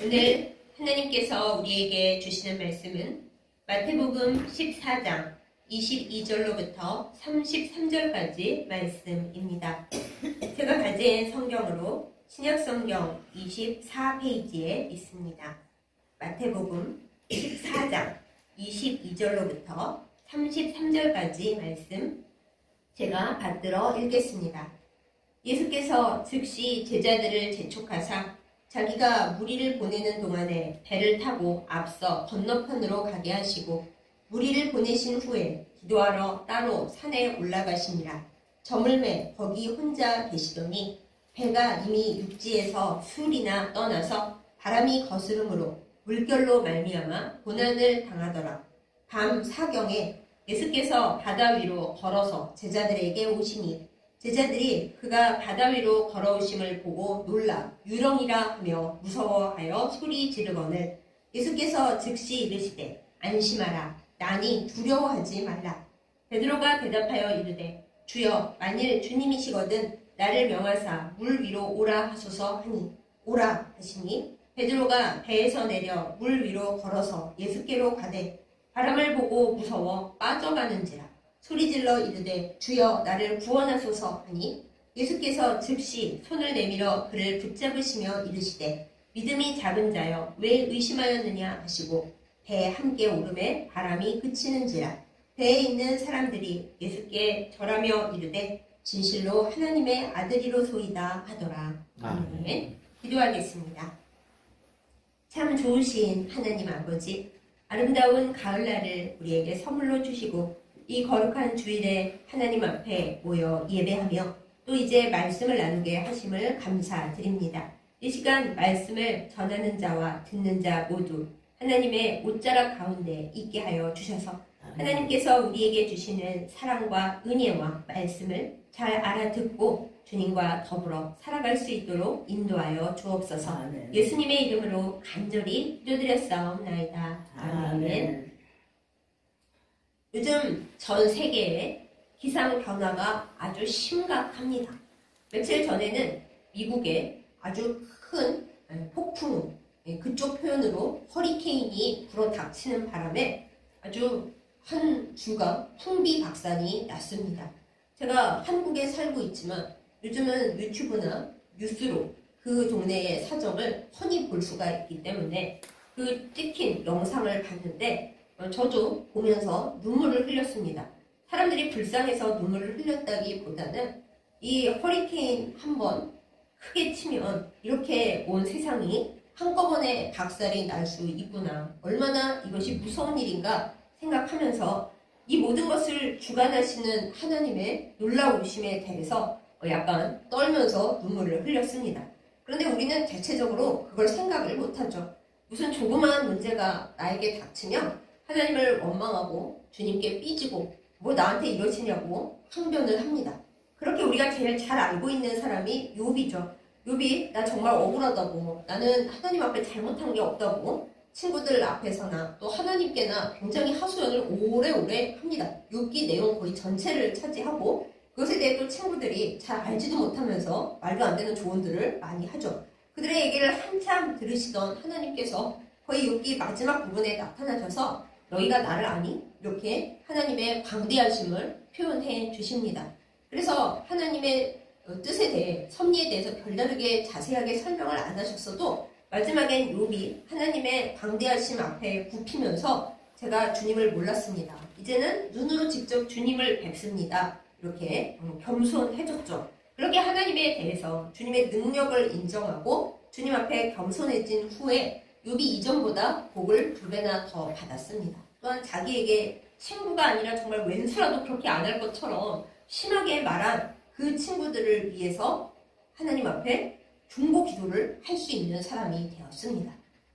오늘 하나님께서 우리에게 주시는 말씀은 마태복음 14장 22절로부터 33절까지 말씀입니다. 제가 가진 성경으로 신약성경 24페이지에 있습니다. 마태복음 14장 22절로부터 33절까지 말씀 제가 받들어 읽겠습니다. 예수께서 즉시 제자들을 재촉하사 자기가 무리를 보내는 동안에 배를 타고 앞서 건너편으로 가게 하시고 무리를 보내신 후에 기도하러 따로 산에 올라가시니라. 저물매 거기 혼자 계시더니 배가 이미 육지에서 술이나 떠나서 바람이 거스름으로 물결로 말미암아 고난을 당하더라. 밤 사경에 예수께서 바다 위로 걸어서 제자들에게 오시니 제자들이 그가 바다 위로 걸어오심을 보고 놀라 유령이라 하며 무서워하여 소리 지르거늘 예수께서 즉시 이르시되 안심하라 나니 두려워하지 말라. 베드로가 대답하여 이르되 주여 만일 주님이시거든 나를 명하사 물 위로 오라 하소서 하니 오라 하시니 베드로가 배에서 내려 물 위로 걸어서 예수께로 가되 바람을 보고 무서워 빠져가는지라. 소리질러 이르되 주여 나를 구원하소서 하니 예수께서 즉시 손을 내밀어 그를 붙잡으시며 이르시되 믿음이 작은 자여 왜 의심하였느냐 하시고 배에 함께 오름에 바람이 그치는지라. 배에 있는 사람들이 예수께 절하며 이르되 진실로 하나님의 아들이로소이다 하더라. 아멘. 기도하겠습니다. 참 좋으신 하나님 아버지, 아름다운 가을날을 우리에게 선물로 주시고 이 거룩한 주일에 하나님 앞에 모여 예배하며 또 이제 말씀을 나누게 하심을 감사드립니다. 이 시간 말씀을 전하는 자와 듣는 자 모두 하나님의 옷자락 가운데 있게 하여 주셔서 하나님께서 우리에게 주시는 사랑과 은혜와 말씀을 잘 알아듣고 주님과 더불어 살아갈 수 있도록 인도하여 주옵소서. 예수님의 이름으로 간절히 기도드렸사옵나이다. 아멘. 요즘 전 세계의 기상 변화가 아주 심각합니다. 며칠 전에는 미국에 아주 큰 폭풍, 그쪽 표현으로 허리케인이 불어닥치는 바람에 아주 한 주가 풍비박산이 났습니다. 제가 한국에 살고 있지만 요즘은 유튜브나 뉴스로 그 동네의 사정을 훤히 볼 수가 있기 때문에 그 찍힌 영상을 봤는데 저도 보면서 눈물을 흘렸습니다. 사람들이 불쌍해서 눈물을 흘렸다기보다는 이 허리케인 한번 크게 치면 이렇게 온 세상이 한꺼번에 박살이 날 수 있구나. 얼마나 이것이 무서운 일인가 생각하면서 이 모든 것을 주관하시는 하나님의 놀라우심에 대해서 약간 떨면서 눈물을 흘렸습니다. 그런데 우리는 대체적으로 그걸 생각을 못하죠. 무슨 조그마한 문제가 나에게 닥치면 하나님을 원망하고 주님께 삐지고 뭐 나한테 이러시냐고 항변을 합니다. 그렇게 우리가 제일 잘 알고 있는 사람이 욥이죠. 욥이 나 정말 억울하다고, 나는 하나님 앞에 잘못한 게 없다고 친구들 앞에서나 또 하나님께나 굉장히 하소연을 오래오래 합니다. 욥기 내용 거의 전체를 차지하고 그것에 대해 또 친구들이 잘 알지도 못하면서 말도 안 되는 조언들을 많이 하죠. 그들의 얘기를 한참 들으시던 하나님께서 거의 욥기 마지막 부분에 나타나셔서 너희가 나를 아니? 이렇게 하나님의 광대하심을 표현해 주십니다. 그래서 하나님의 뜻에 대해, 섭리에 대해서 별다르게 자세하게 설명을 안 하셨어도 마지막엔 욥이 하나님의 광대하심 앞에 굽히면서 제가 주님을 몰랐습니다. 이제는 눈으로 직접 주님을 뵙습니다. 이렇게 겸손해졌죠. 그렇게 하나님에 대해서 주님의 능력을 인정하고 주님 앞에 겸손해진 후에 욥이 이전보다 복을 2배나 더 받았습니다. 또한 자기에게 친구가 아니라 정말 왼수라도 그렇게 안 할 것처럼 심하게 말한 그 친구들을 위해서 하나님 앞에 중보 기도를 할 수 있는 사람이 되었습니다.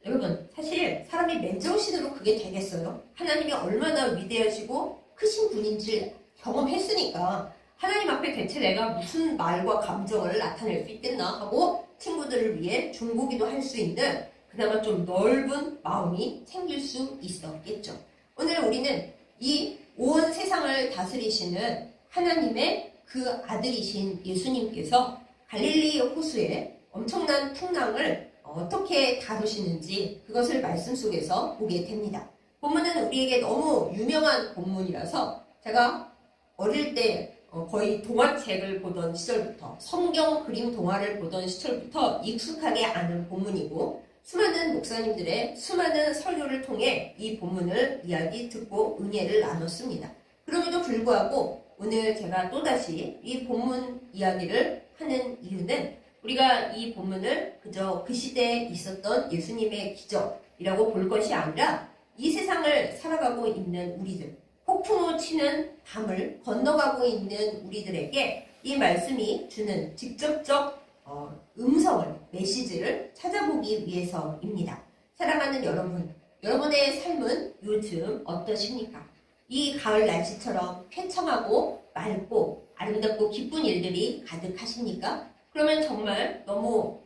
여러분, 사실 사람이 맨정신으로 그게 되겠어요? 하나님이 얼마나 위대하시고 크신 분인지 경험했으니까 하나님 앞에 대체 내가 무슨 말과 감정을 나타낼 수 있겠나 하고 친구들을 위해 중보기도 할 수 있는 그나마 좀 넓은 마음이 생길 수 있었겠죠. 오늘 우리는 이 온 세상을 다스리시는 하나님의 그 아들이신 예수님께서 갈릴리 호수에 엄청난 풍랑을 어떻게 다루시는지 그것을 말씀 속에서 보게 됩니다. 본문은 우리에게 너무 유명한 본문이라서 제가 어릴 때 거의 동화책을 보던 시절부터 성경 그림 동화를 보던 시절부터 익숙하게 아는 본문이고 수많은 목사님들의 수많은 설교를 통해 이 본문을 이야기 듣고 은혜를 나눴습니다. 그럼에도 불구하고 오늘 제가 또다시 이 본문 이야기를 하는 이유는 우리가 이 본문을 그저 그 시대에 있었던 예수님의 기적이라고 볼 것이 아니라 이 세상을 살아가고 있는 우리들, 폭풍우 치는 밤을 건너가고 있는 우리들에게 이 말씀이 주는 직접적 음성을, 메시지를 찾아보기 위해서입니다. 사랑하는 여러분, 여러분의 삶은 요즘 어떠십니까? 이 가을 날씨처럼 쾌청하고 맑고 아름답고 기쁜 일들이 가득하십니까? 그러면 정말 너무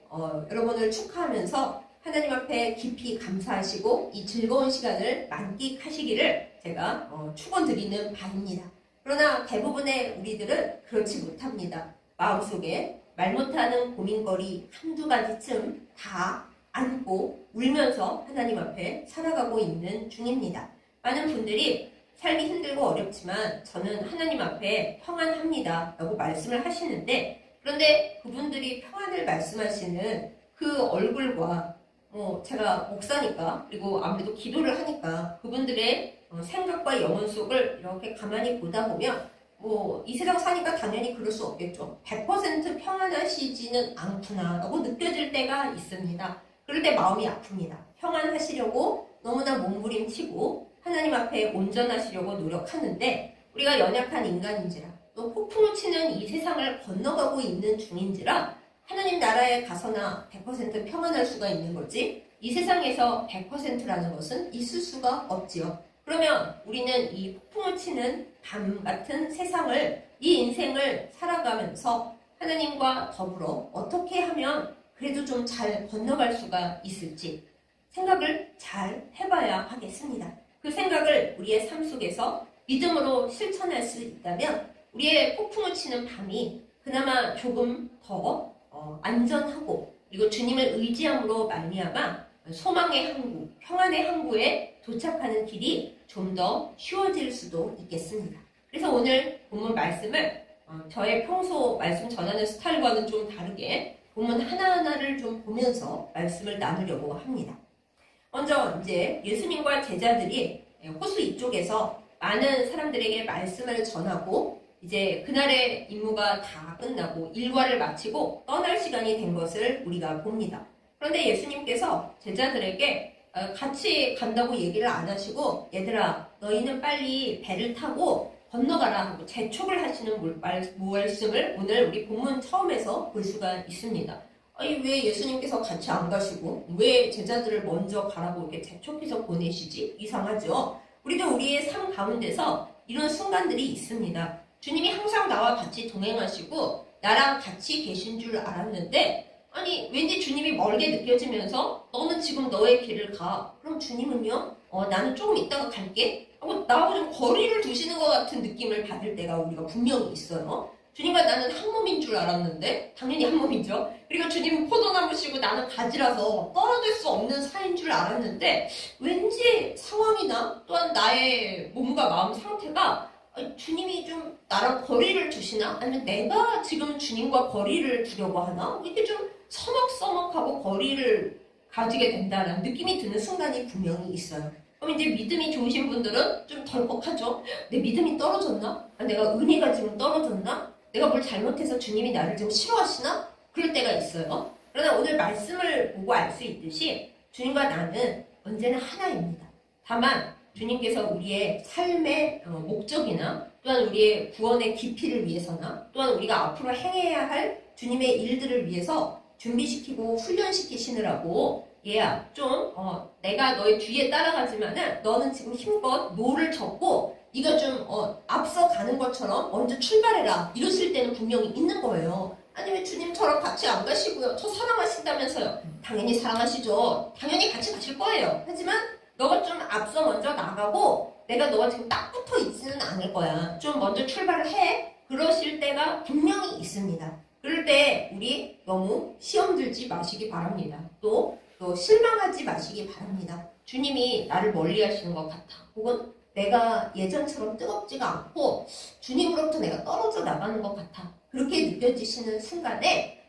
여러분을 축하하면서 하나님 앞에 깊이 감사하시고 이 즐거운 시간을 만끽하시기를 제가 축원드리는 바입니다. 그러나 대부분의 우리들은 그렇지 못합니다. 마음속에 말 못하는 고민거리 한두 가지쯤 다 안고 울면서 하나님 앞에 살아가고 있는 중입니다. 많은 분들이 삶이 힘들고 어렵지만 저는 하나님 앞에 평안합니다 라고 말씀을 하시는데 그런데 그분들이 평안을 말씀하시는 그 얼굴과 제가 목사니까 그리고 아무래도 기도를 하니까 그분들의 생각과 영혼 속을 이렇게 가만히 보다 보면 이 세상 사니까 당연히 그럴 수 없겠죠. 100% 평안하시지는 않구나 라고 느껴질 때가 있습니다. 그럴 때 마음이 아픕니다. 평안하시려고 너무나 몸부림치고 하나님 앞에 온전하시려고 노력하는데 우리가 연약한 인간인지라 또 폭풍을 치는 이 세상을 건너가고 있는 중인지라 하나님 나라에 가서나 100% 평안할 수가 있는 거지 이 세상에서 100%라는 것은 있을 수가 없지요. 그러면 우리는 이 폭풍을 치는 밤 같은 세상을 이 인생을 살아가면서 하나님과 더불어 어떻게 하면 그래도 좀 잘 건너갈 수가 있을지 생각을 잘 해봐야 하겠습니다. 그 생각을 우리의 삶 속에서 믿음으로 실천할 수 있다면 우리의 폭풍을 치는 밤이 그나마 조금 더 안전하고 그리고 주님을 의지함으로 말미암아 소망의 항구, 평안의 항구에 도착하는 길이 좀 더 쉬워질 수도 있겠습니다. 그래서 오늘 본문 말씀을 저의 평소 말씀 전하는 스타일과는 좀 다르게 본문 하나하나를 좀 보면서 말씀을 나누려고 합니다. 먼저 이제 예수님과 제자들이 호수 이쪽에서 많은 사람들에게 말씀을 전하고 이제 그날의 임무가 다 끝나고 일과를 마치고 떠날 시간이 된 것을 우리가 봅니다. 그런데 예수님께서 제자들에게 같이 간다고 얘기를 안 하시고 얘들아 너희는 빨리 배를 타고 건너가라 하고 재촉을 하시는 말씀을 오늘 우리 본문 처음에서 볼 수가 있습니다. 아니 왜 예수님께서 같이 안 가시고 왜 제자들을 먼저 가라고 이렇게 재촉해서 보내시지? 이상하죠? 우리도 우리의 삶 가운데서 이런 순간들이 있습니다. 주님이 항상 나와 같이 동행하시고 나랑 같이 계신 줄 알았는데 아니 왠지 주님이 멀게 느껴지면서 너는 지금 너의 길을 가. 그럼 주님은요? 나는 조금 있다가 갈게. 하고 나하고 좀 거리를 두시는 것 같은 느낌을 받을 때가 우리가 분명히 있어요. 주님과 나는 한 몸인 줄 알았는데 당연히 한 몸이죠. 그리고 주님은 포도나무시고 나는 가지라서 떨어질 수 없는 사이인 줄 알았는데 왠지 상황이나 또한 나의 몸과 마음 상태가 주님이 좀 나랑 거리를 두시나? 아니면 내가 지금 주님과 거리를 두려고 하나? 이렇게 좀 서먹서먹하고 거리를 가지게 된다는 느낌이 드는 순간이 분명히 있어요. 그럼 이제 믿음이 좋으신 분들은 좀 덜컥하죠. 내 믿음이 떨어졌나? 내가 은혜가 지금 떨어졌나? 내가 뭘 잘못해서 주님이 나를 좀 싫어하시나? 그럴 때가 있어요. 그러나 오늘 말씀을 보고 알 수 있듯이 주님과 나는 언제나 하나입니다. 다만 주님께서 우리의 삶의 목적이나 또한 우리의 구원의 깊이를 위해서나 또한 우리가 앞으로 행해야 할 주님의 일들을 위해서 준비시키고 훈련시키시느라고 얘야 좀 내가 너의 뒤에 따라가지만은 너는 지금 힘껏 노를 젓고 네가 좀 앞서 가는 것처럼 먼저 출발해라 이러실 때는 분명히 있는 거예요. 아니 왜 주님 저랑 같이 안 가시고요? 저 사랑하신다면서요. 당연히 사랑하시죠. 당연히 같이 가실 거예요. 하지만 너가 좀 앞서 먼저 나가고 내가 너가 지금 딱 붙어 있지는 않을 거야. 좀 먼저 출발을 해. 그러실 때가 분명히 있습니다. 그럴 때 우리 너무 시험 들지 마시기 바랍니다. 또 실망하지 마시기 바랍니다. 주님이 나를 멀리 하시는 것 같아. 혹은 내가 예전처럼 뜨겁지가 않고 주님으로부터 내가 떨어져 나가는 것 같아. 그렇게 느껴지시는 순간에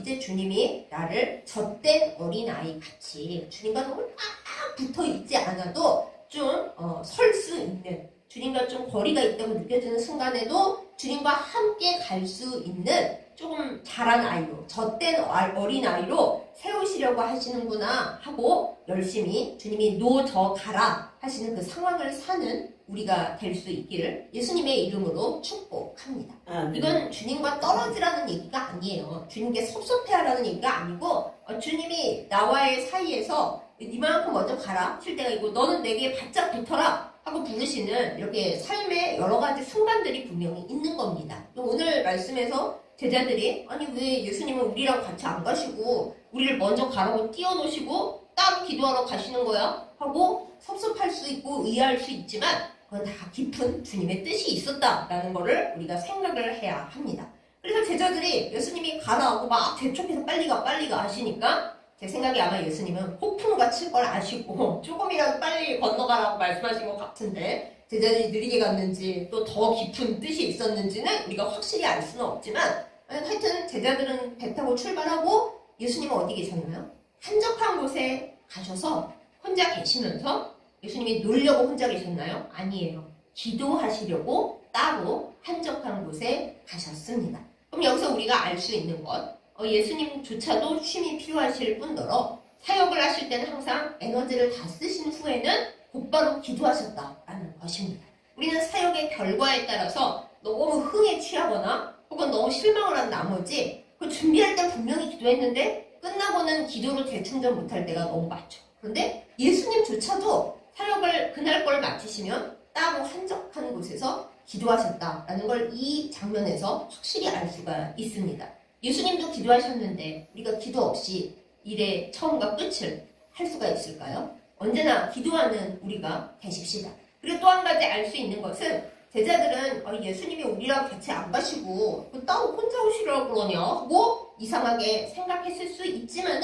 이제 주님이 나를 젖된 어린아이 같이 주님과 너무 딱 붙어 있지 않아도 좀 설 수 있는, 주님과 좀 거리가 있다고 느껴지는 순간에도 주님과 함께 갈 수 있는 조금 자란 아이로, 젖된 어린아이로 세우시려고 하시는구나 하고 열심히 주님이 저 가라 하시는 그 상황을 사는 우리가 될 수 있기를 예수님의 이름으로 축복합니다. 이건 주님과 떨어지라는 얘기가 아니에요. 주님께 섭섭해하라는 얘기가 아니고 주님이 나와의 사이에서 니만큼 먼저 가라 칠 때가 있고 너는 내게 바짝 붙어라 하고 부르시는 이렇게 삶의 여러 가지 순간들이 분명히 있는 겁니다. 오늘 말씀에서 제자들이 아니 왜 예수님은 우리랑 같이 안 가시고 우리를 먼저 가라고 띄워놓으시고 따로 기도하러 가시는 거야? 하고 섭섭할 수 있고 의아할 수 있지만 그건 다 깊은 주님의 뜻이 있었다라는 거를 우리가 생각을 해야 합니다. 그래서 제자들이 예수님이 가라 하고 막 재촉해서 빨리 가 하시니까 제 생각에 아마 예수님은 폭풍우가 칠 걸 아시고 조금이라도 빨리 건너가라고 말씀하신 것 같은데 제자들이 느리게 갔는지 또 더 깊은 뜻이 있었는지는 우리가 확실히 알 수는 없지만 하여튼 제자들은 배 타고 출발하고 예수님은 어디 계셨나요? 한적한 곳에 가셔서 혼자 계시면서 예수님이 놀려고 혼자 계셨나요? 아니에요. 기도하시려고 따로 한적한 곳에 가셨습니다. 그럼 여기서 우리가 알 수 있는 것 예수님조차도 쉼이 필요하실 뿐더러 사역을 하실 때는 항상 에너지를 다 쓰신 후에는 곧바로 기도하셨다라는 것입니다. 우리는 사역의 결과에 따라서 너무 흥에 취하거나 혹은 너무 실망을 한 나머지 그 준비할 때 분명히 기도했는데 끝나고는 기도로 재충전 못할 때가 너무 많죠. 그런데 예수님조차도 사역을 그날 걸 마치시면 따로 한적한 곳에서 기도하셨다라는 걸 이 장면에서 확실히 알 수가 있습니다. 예수님도 기도하셨는데 우리가 기도 없이 일의 처음과 끝을 할 수가 있을까요? 언제나 기도하는 우리가 되십시다. 그리고 또 한 가지 알 수 있는 것은 제자들은 예수님이 우리랑 같이 안 가시고 따로 혼자 오시려고 그러냐 하고 이상하게 생각했을 수 있지만은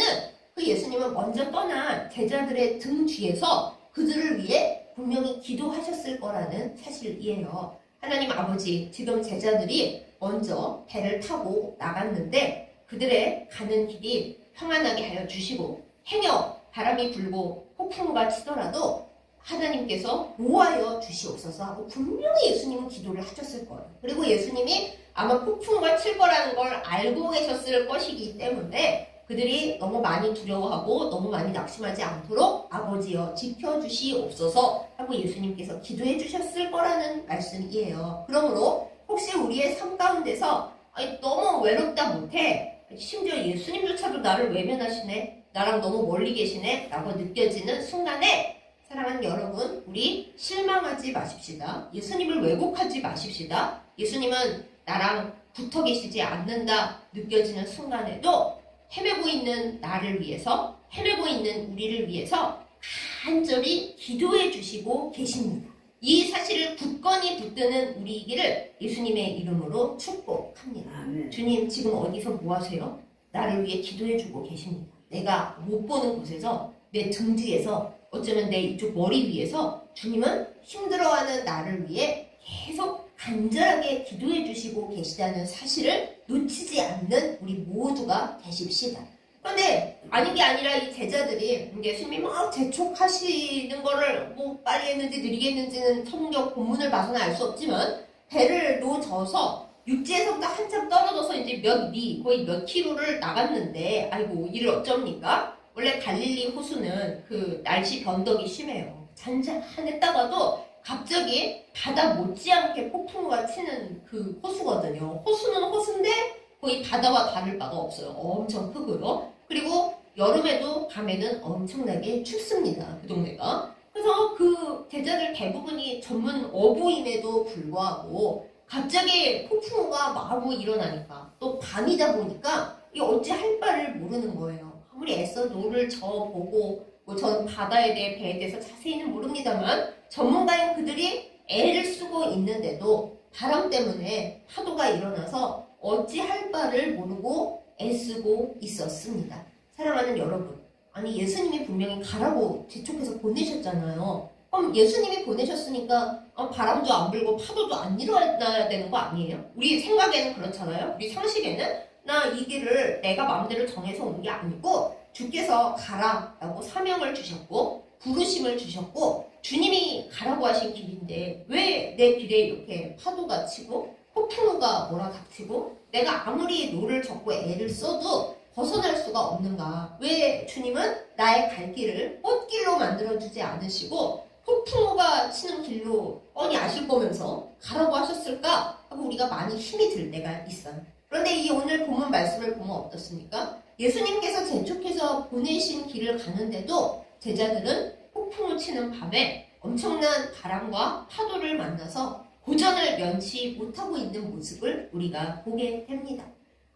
그 예수님은 먼저 떠난 제자들의 등 뒤에서 그들을 위해 분명히 기도하셨을 거라는 사실이에요. 하나님 아버지, 지금 제자들이 먼저 배를 타고 나갔는데 그들의 가는 길이 평안하게 하여 주시고 행여 바람이 불고 폭풍우가 치더라도 하나님께서 보호하여 주시옵소서 하고 분명히 예수님은 기도를 하셨을 거예요. 그리고 예수님이 아마 폭풍우가 칠 거라는 걸 알고 계셨을 것이기 때문에 그들이 너무 많이 두려워하고 너무 많이 낙심하지 않도록 아버지여 지켜주시옵소서 하고 예수님께서 기도해 주셨을 거라는 말씀이에요. 그러므로 혹시 우리의 삶 가운데서 너무 외롭다 못해 심지어 예수님조차도 나를 외면하시네 나랑 너무 멀리 계시네 라고 느껴지는 순간에 사랑하는 여러분 우리 실망하지 마십시다. 예수님을 왜곡하지 마십시다. 예수님은 나랑 붙어 계시지 않는다 느껴지는 순간에도 헤매고 있는 나를 위해서 헤매고 있는 우리를 위해서 간절히 기도해 주시고 계십니다. 이 사실을 굳건히 붙드는 우리이기를 예수님의 이름으로 축복합니다. 주님 지금 어디서 뭐 하세요? 나를 위해 기도해 주고 계십니다. 내가 못 보는 곳에서 내 등 뒤에서 어쩌면 내 이쪽 머리 위에서 주님은 힘들어하는 나를 위해 계속 간절하게 기도해 주시고 계시다는 사실을 놓치지 않는 우리 모두가 되십시다. 그런데 아닌 게 아니라 이 제자들이 예수님이 막 재촉하시는 거를 뭐 빨리 했는지 느리게 했는지는 성경 본문을 봐서는 알 수 없지만 배를 놓쳐서 육지에서부터 한참 떨어져서 이제 거의 몇 킬로를 나갔는데 아이고 이를 어쩝니까? 원래 갈릴리 호수는 그 날씨 변덕이 심해요. 잔잔했다가도 갑자기 바다 못지않게 폭풍우가 치는 그 호수거든요. 호수는 호수인데 거의 바다와 다를 바가 없어요. 엄청 크고요. 그리고 여름에도 밤에는 엄청나게 춥습니다. 그 동네가. 그래서 그 제자들 대부분이 전문 어부임에도 불구하고 갑자기 폭풍우가 마구 일어나니까 또 밤이다 보니까 이 어찌 할 바를 모르는 거예요. 아무리 애써 노를 저보고 전 바다에 대해 배에 대해서 자세히는 모릅니다만 전문가인 그들이 애를 쓰고 있는데도 바람 때문에 파도가 일어나서 어찌할 바를 모르고 애쓰고 있었습니다. 사랑하는 여러분, 아니 예수님이 분명히 가라고 재촉해서 보내셨잖아요. 그럼 예수님이 보내셨으니까 바람도 안 불고 파도도 안 일어나야 되는 거 아니에요? 우리 생각에는 그렇잖아요. 우리 상식에는 나 이 길을 내가 마음대로 정해서 온 게 아니고 주께서 가라라고 사명을 주셨고 부르심을 주셨고 주님이 가라고 하신 길인데 왜 내 길에 이렇게 파도가 치고 폭풍우가 몰아닥치고 내가 아무리 노를 젓고 애를 써도 벗어날 수가 없는가? 왜 주님은 나의 갈 길을 꽃길로 만들어주지 않으시고 폭풍우가 치는 길로 뻔히 아실 거면서 가라고 하셨을까? 하고 우리가 많이 힘이 들 때가 있어요. 그런데 이 오늘 본문 말씀을 보면 어떻습니까? 예수님께서 재촉해서 보내신 길을 가는데도 제자들은 폭풍우 치는 밤에 엄청난 바람과 파도를 만나서 고전을 면치 못하고 있는 모습을 우리가 보게 됩니다.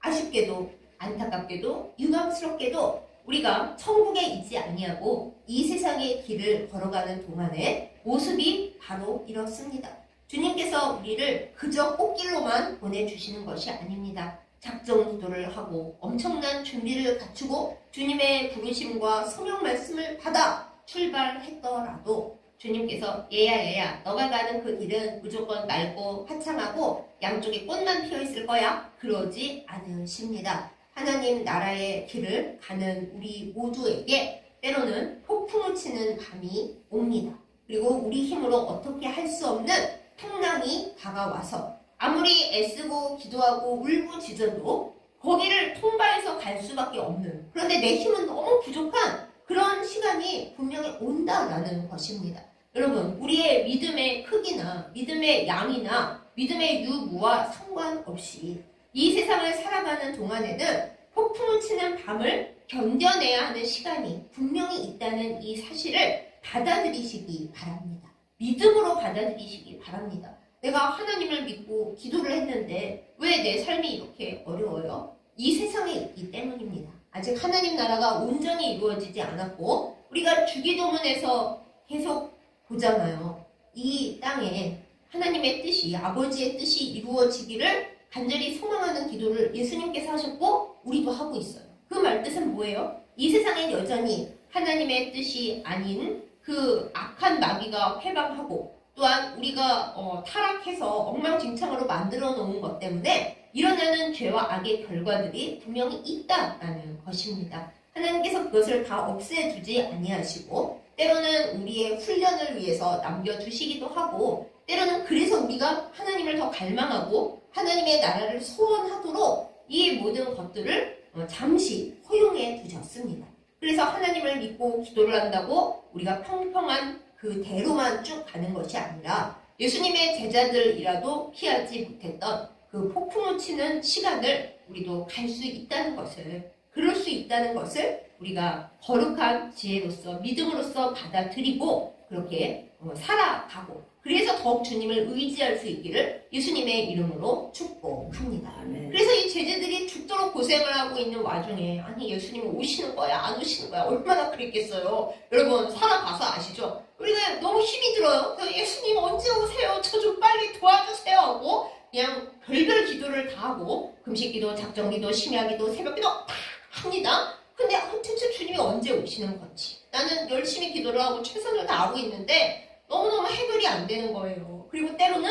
아쉽게도 안타깝게도 유감스럽게도 우리가 천국에 있지 아니하고 이 세상의 길을 걸어가는 동안의 모습이 바로 이렇습니다. 주님께서 우리를 그저 꽃길로만 보내주시는 것이 아닙니다. 작정 기도를 하고 엄청난 준비를 갖추고 주님의 부르심과 성령 말씀을 받아 출발했더라도 주님께서 얘야 너가 가는 그 길은 무조건 맑고 화창하고 양쪽에 꽃만 피어있을 거야. 그러지 않으십니다. 하나님 나라의 길을 가는 우리 모두에게 때로는 폭풍을 치는 밤이 옵니다. 그리고 우리 힘으로 어떻게 할 수 없는 풍랑이 다가와서 아무리 애쓰고 기도하고 울부짖어도 거기를 통과해서 갈 수밖에 없는, 그런데 내 힘은 너무 부족한 그런 시간이 분명히 온다라는 것입니다. 여러분, 우리의 믿음의 크기나 믿음의 양이나 믿음의 유무와 상관없이 이 세상을 살아가는 동안에는 폭풍을 치는 밤을 견뎌내야 하는 시간이 분명히 있다는 이 사실을 받아들이시기 바랍니다. 믿음으로 받아들이시기 바랍니다. 내가 하나님을 믿고 기도를 했는데 왜 내 삶이 이렇게 어려워요? 이 세상에 있기 때문입니다. 아직 하나님 나라가 온전히 이루어지지 않았고 우리가 주기도문에서 계속 보잖아요. 이 땅에 하나님의 뜻이, 아버지의 뜻이 이루어지기를 간절히 소망하는 기도를 예수님께서 하셨고 우리도 하고 있어요. 그 말뜻은 뭐예요? 이 세상엔 여전히 하나님의 뜻이 아닌 그 악한 마귀가 회방하고 또한 우리가 타락해서 엉망진창으로 만들어 놓은 것 때문에 일어나는 죄와 악의 결과들이 분명히 있다라는 것입니다. 하나님께서 그것을 다 없애주지 아니하시고 때로는 우리의 훈련을 위해서 남겨두시기도 하고 때로는 그래서 우리가 하나님을 더 갈망하고 하나님의 나라를 소원하도록 이 모든 것들을 잠시 허용해 두셨습니다. 그래서 하나님을 믿고 기도를 한다고 우리가 평평한 그 대로만 쭉 가는 것이 아니라 예수님의 제자들이라도 피하지 못했던 그 폭풍을 치는 시간을 우리도 갈 수 있다는 것을, 그럴 수 있다는 것을 우리가 거룩한 지혜로서 믿음으로써 받아들이고 그렇게 살아가고 그래서 더욱 주님을 의지할 수 있기를 예수님의 이름으로 축복합니다. 그래서 이 제자들이 죽도록 고생을 하고 있는 와중에 아니 예수님이 오시는 거야 안 오시는 거야 얼마나 그랬겠어요. 여러분 살아봐서 아시죠? 우리가 너무 힘이 들어요. 예수님 언제 오세요? 저 좀 빨리 도와주세요 하고 그냥 별별 기도를 다 하고 금식기도, 작정기도, 심야기도, 새벽기도 다 합니다. 근데 대체 주님이 언제 오시는 건지 나는 열심히 기도를 하고 최선을 다하고 있는데 너무너무 해결이 안 되는 거예요. 그리고 때로는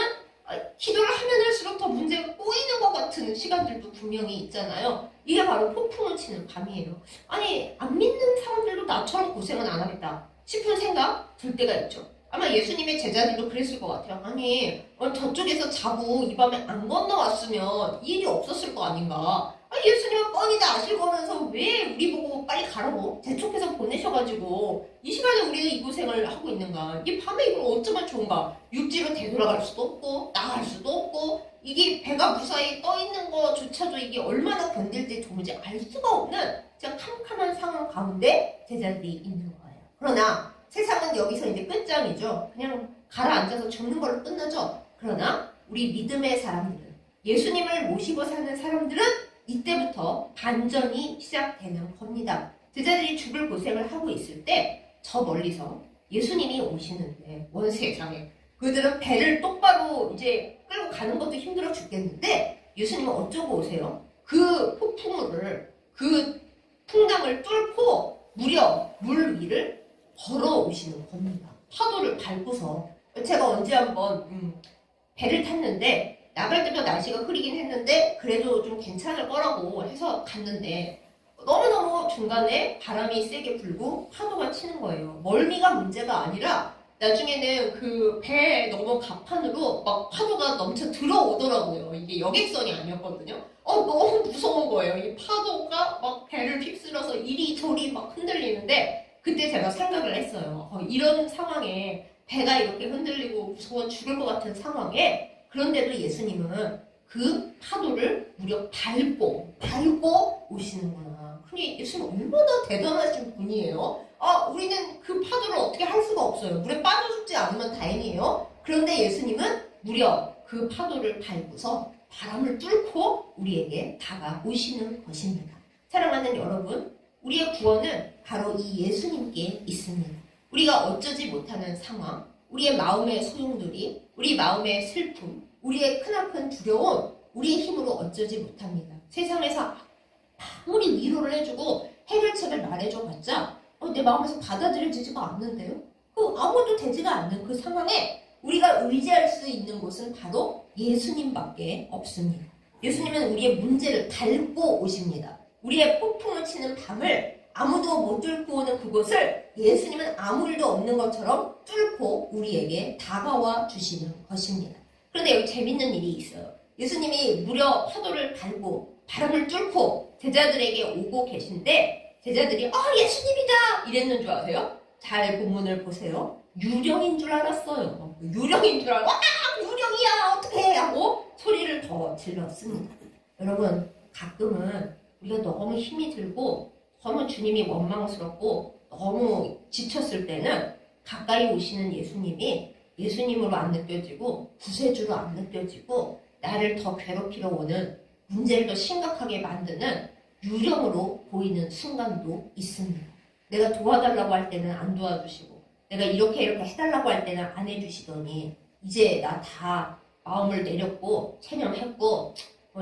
기도를 하면 할수록 더 문제가 꼬이는 것 같은 시간들도 분명히 있잖아요. 이게 바로 폭풍을 치는 밤이에요. 아니 안 믿는 사람들도 나처럼 고생은 안 하겠다 싶은 생각 들 때가 있죠. 아마 예수님의 제자들도 그랬을 것 같아요. 아니 저쪽에서 자고 이 밤에 안 건너왔으면 이 일이 없었을 거 아닌가. 예수님은 뻔히 다 아실 거면서 왜 우리 보고 빨리 가라고 재촉해서 보내셔가지고 이 시간에 우리는 이 고생을 하고 있는가. 이 밤에 이걸 어쩌면 좋은가. 육지로 되돌아갈 수도 없고 나갈 수도 없고 이게 배가 무사히 떠있는 거조차도 이게 얼마나 견딜지 도무지 알 수가 없는 진짜 캄캄한 상황 가운데 제자들이 있는 거예요. 그러나 세상은 여기서 이제 끝장이죠. 그냥 가라앉아서 죽는 걸로 끝나죠. 그러나 우리 믿음의 사람들은, 예수님을 모시고 사는 사람들은 이때부터 반전이 시작되는 겁니다. 제자들이 죽을 고생을 하고 있을 때 저 멀리서 예수님이 오시는데 원 세상에 그들은 배를 똑바로 이제 끌고 가는 것도 힘들어 죽겠는데 예수님은 어쩌고 오세요? 그 폭풍우를, 그 풍랑을 뚫고 무려 물 위를 걸어오시는 겁니다. 파도를 밟고서. 제가 언제 한번 배를 탔는데 나갈 때도 날씨가 흐리긴 했는데 그래도 좀 괜찮을 거라고 해서 갔는데 너무너무 중간에 바람이 세게 불고 파도가 치는 거예요. 멀미가 문제가 아니라 나중에는 그 배 너무 갑판으로 막 파도가 넘쳐 들어오더라고요. 이게 여객선이 아니었거든요. 너무 무서운 거예요. 이 파도가 막 배를 휩쓸어서 이리저리 막 흔들리는데 그때 제가 생각을 했어요. 이런 상황에 배가 이렇게 흔들리고 무서워 죽을 것 같은 상황에 그런데도 예수님은 그 파도를 무려 밟고 오시는구나. 그러니 예수님 얼마나 대단하신 분이에요. 우리는 그 파도를 어떻게 할 수가 없어요. 물에 빠져 죽지 않으면 다행이에요. 그런데 예수님은 무려 그 파도를 밟고서 바람을 뚫고 우리에게 다가오시는 것입니다. 사랑하는 여러분, 우리의 구원은 바로 이 예수님께 있습니다. 우리가 어쩌지 못하는 상황, 우리의 마음의 소용돌이, 우리 마음의 슬픔, 우리의 크나큰 두려움, 우리의 힘으로 어쩌지 못합니다. 세상에서 아무리 위로를 해주고 해결책을 말해줘봤자 내 마음에서 받아들여지지가 않는데요. 아무것도 되지가 않는 그 상황에 우리가 의지할 수 있는 곳은 바로 예수님밖에 없습니다. 예수님은 우리의 문제를 밟고 오십니다. 우리의 폭풍을 치는 밤을 아무도 못 뚫고 오는 그곳을 예수님은 아무 일도 없는 것처럼 뚫고 우리에게 다가와 주시는 것입니다. 그런데 여기 재밌는 일이 있어요. 예수님이 무려 파도를 밟고 바람을 뚫고 제자들에게 오고 계신데 제자들이 예수님이다 이랬는 줄 아세요? 잘 본문을 보세요. 유령인 줄 알았어요. 유령인 줄 알고 유령이야 어떡해 하고 소리를 더 질렀습니다. 여러분 가끔은 우리가 너무 힘이 들고 너무 주님이 원망스럽고 너무 지쳤을 때는 가까이 오시는 예수님이 예수님으로 안 느껴지고 구세주로 안 느껴지고 나를 더 괴롭히러 오는 문제를 더 심각하게 만드는 유령으로 보이는 순간도 있습니다. 내가 도와달라고 할 때는 안 도와주시고 내가 이렇게 해달라고 할 때는 안 해주시더니 이제 나 다 마음을 내렸고 체념했고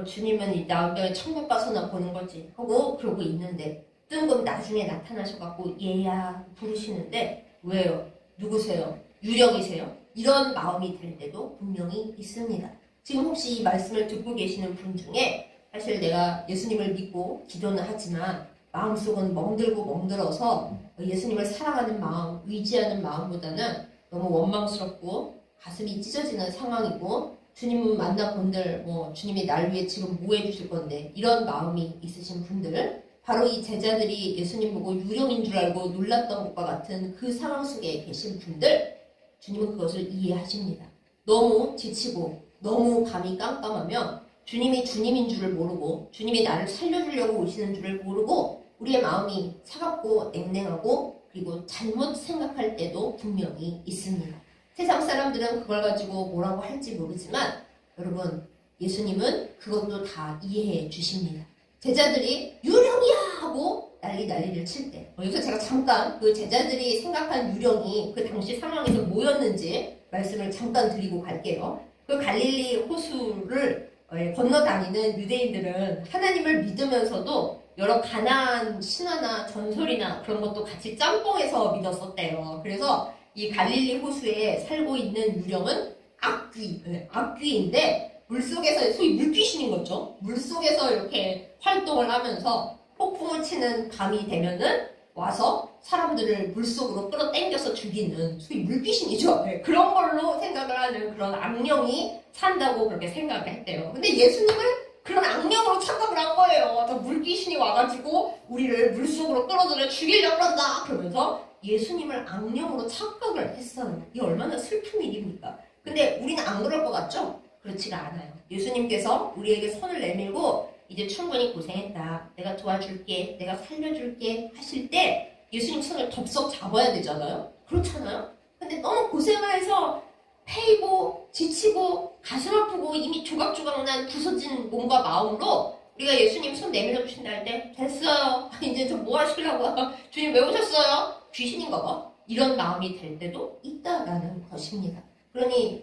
주님은 나중에 천국 가서나 보는 거지 하고 그러고 있는데 뜬금 나중에 나타나셔갖고 얘야 부르시는데 왜요? 누구세요? 유령이세요? 이런 마음이 들 때도 분명히 있습니다. 지금 혹시 이 말씀을 듣고 계시는 분 중에 사실 내가 예수님을 믿고 기도는 하지만 마음속은 멍들고 멍들어서 예수님을 사랑하는 마음, 의지하는 마음보다는 너무 원망스럽고 가슴이 찢어지는 상황이고 주님 만나본들 주님이 날 위해 지금 뭐 해주실 건데 이런 마음이 있으신 분들 바로 이 제자들이 예수님 보고 유령인 줄 알고 놀랐던 것과 같은 그 상황 속에 계신 분들 주님은 그것을 이해하십니다. 너무 지치고 너무 밤이 깜깜하면 주님이 주님인 줄을 모르고 주님이 나를 살려주려고 오시는 줄을 모르고 우리의 마음이 차갑고 냉랭하고 그리고 잘못 생각할 때도 분명히 있습니다. 세상 사람들은 그걸 가지고 뭐라고 할지 모르지만 여러분 예수님은 그것도 다 이해해 주십니다. 제자들이 유령이야 하고 난리를 칠 때 여기서 제가 잠깐 그 제자들이 생각한 유령이 그 당시 상황에서 뭐였는지 말씀을 잠깐 드리고 갈게요. 그 갈릴리 호수를 건너다니는 유대인들은 하나님을 믿으면서도 여러 가나안 신화나 전설이나 그런 것도 같이 짬뽕해서 믿었었대요. 그래서 이 갈릴리 호수에 살고 있는 유령은 악귀인데 물속에서 소위 물귀신인 거죠. 물속에서 이렇게 활동을 하면서 폭풍을 치는 밤이 되면은 와서 사람들을 물속으로 끌어당겨서 죽이는 소위 물귀신이죠. 그런 걸로 생각을 하는 그런 악령이 산다고 그렇게 생각을 했대요. 근데 예수님을 그런 악령으로 착각을 한 거예요. 저 물귀신이 와가지고 우리를 물속으로 끌어들여 죽이려고 한다 그러면서 예수님을 악령으로 착각을 했어요. 이게 얼마나 슬픈 일입니까? 근데 우리는 안 그럴 것 같죠? 그렇지가 않아요. 예수님께서 우리에게 손을 내밀고 이제 충분히 고생했다. 내가 도와줄게. 내가 살려줄게. 하실 때 예수님 손을 덥석 잡아야 되잖아요. 그렇잖아요. 근데 너무 고생을 해서 패이고 지치고 가슴 아프고 이미 조각조각 난 부서진 몸과 마음으로 우리가 예수님 손 내밀어 주신다 할 때 됐어요. 이제 좀 뭐 하시려고 주님 왜 오셨어요? 귀신인가 봐. 이런 마음이 될 때도 있다라는 것입니다. 그러니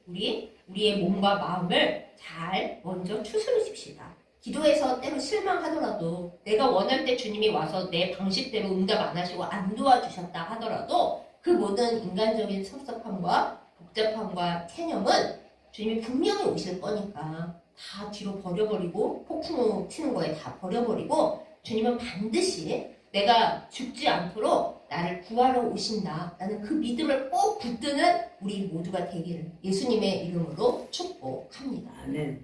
우리 우리의 몸과 마음을 잘 먼저 추스르십시다. 기도에서 때로 실망하더라도 내가 원할 때 주님이 와서 내 방식대로 응답 안 하시고 안 도와주셨다 하더라도 그 모든 인간적인 섭섭함과 복잡함과 체념은 주님이 분명히 오실 거니까 다 뒤로 버려버리고 폭풍우 치는 거에 다 버려버리고 주님은 반드시 내가 죽지 않도록 나를 구하러 오신다 라는 그 믿음을 꼭 붙드는 우리 모두가 되기를 예수님의 이름으로 축복합니다.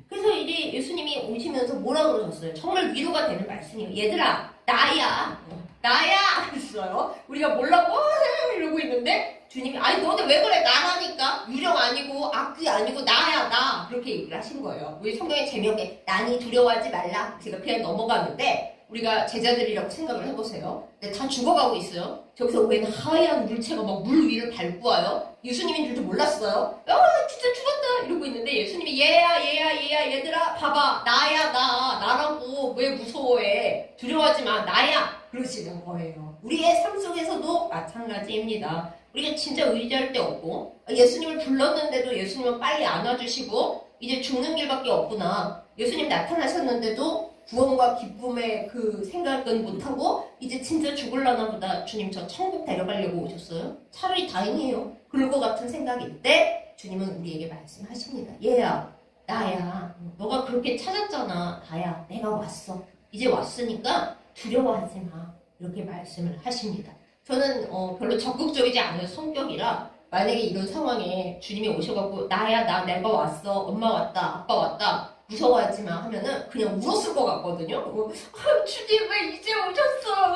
그래서 이제 예수님이 오시면서 뭐라 그러셨어요? 정말 위로가 되는 말씀이에요. 얘들아 나야 그랬어요. 우리가 몰라고 이러고 있는데 주님이 아니 너네 왜 그래 나라니까 유령 아니고 악귀 아니고 나야 나 그렇게 얘기를 하신 거예요. 우리 성경에 재미없게 나니 두려워하지 말라 제가 그냥 넘어가는데 우리가 제자들이라고 생각을 해보세요. 근데 다 죽어가고 있어요. 저기서 웬 하얀 물체가 막 물 위를 밟고 와요. 예수님인 줄도 몰랐어요. 진짜 죽었다 이러고 있는데 예수님이 얘야 얘들아 봐봐 나야 나라고 왜 무서워해 두려워하지 마 나야 그러시는 거예요. 우리의 삶 속에서도 마찬가지입니다. 우리가 진짜 의지할 데 없고 예수님을 불렀는데도 예수님은 빨리 안아주시고 이제 죽는 길밖에 없구나. 예수님 나타나셨는데도 구원과 기쁨의 그 생각은 못하고 이제 진짜 죽을라나 보다. 주님 저 천국 데려가려고 오셨어요? 차라리 다행이에요. 그럴 것 같은 생각일 때 주님은 우리에게 말씀하십니다. 얘야 나야 너가 그렇게 찾았잖아. 나야 내가 왔어. 이제 왔으니까 두려워하지 마. 이렇게 말씀을 하십니다. 저는 별로 적극적이지 않은 성격이라 만약에 이런 상황에 주님이 오셔갖고 나야 내가 왔어. 엄마 왔다. 아빠 왔다. 무서워하지 마 하면은 그냥 울었을 것 같거든요. 주님 왜 이제 오셨어?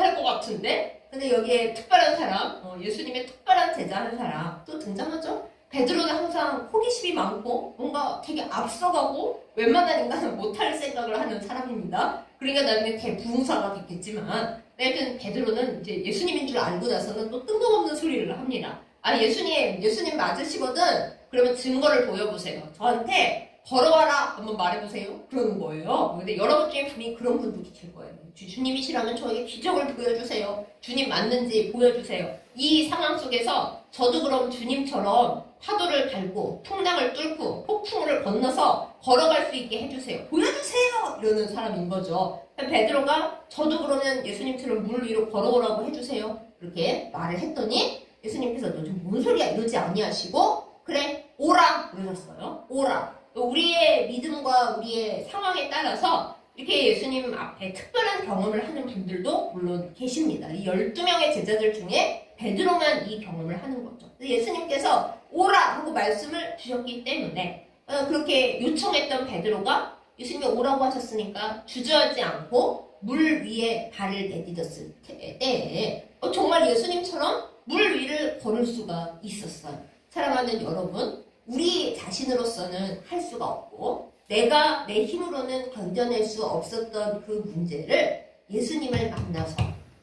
할 것 같은데. 근데 여기에 특별한 사람, 예수님의 특별한 제자 한 사람 또 등장하죠. 베드로는 항상 호기심이 많고 뭔가 되게 앞서가고 웬만한 인간은 못할 생각을 하는 사람입니다. 그러니까 나중에 대부흥사가 됐겠지만 하여튼 베드로는 이제 예수님인 줄 알고 나서는 또 뜬금없는 소리를 합니다. 아 예수님 맞으시거든? 그러면 증거를 보여보세요. 저한테 걸어와라 한번 말해보세요. 그러는 거예요. 근데 여러분 중에 분명히 그런 분도 계실 거예요. 주님이시라면 저에게 기적을 보여주세요. 주님 맞는지 보여주세요. 이 상황 속에서 저도 그럼 주님처럼 파도를 밟고 풍랑을 뚫고 폭풍우를 건너서 걸어갈 수 있게 해주세요. 보여주세요! 이러는 사람인 거죠. 베드로가 저도 그러면 예수님처럼 물 위로 걸어오라고 해주세요. 그렇게 말을 했더니 예수님께서 너 좀 뭔 소리야 이러지 아니하시고 그래 오라 그러셨어요. 오라. 우리의 믿음과 우리의 상황에 따라서 이렇게 예수님 앞에 특별한 경험을 하는 분들도 물론 계십니다. 이 12명의 제자들 중에 베드로만 이 경험을 하는 거죠. 예수님께서 오라 하고 말씀을 주셨기 때문에 그렇게 요청했던 베드로가 예수님이 오라고 하셨으니까 주저하지 않고 물 위에 발을 내딛었을 때에 정말 예수님처럼 물 위를 걸을 수가 있었어요. 사랑하는 여러분, 우리 자신으로서는 할 수가 없고 내가 내 힘으로는 견뎌낼 수 없었던 그 문제를 예수님을 만나서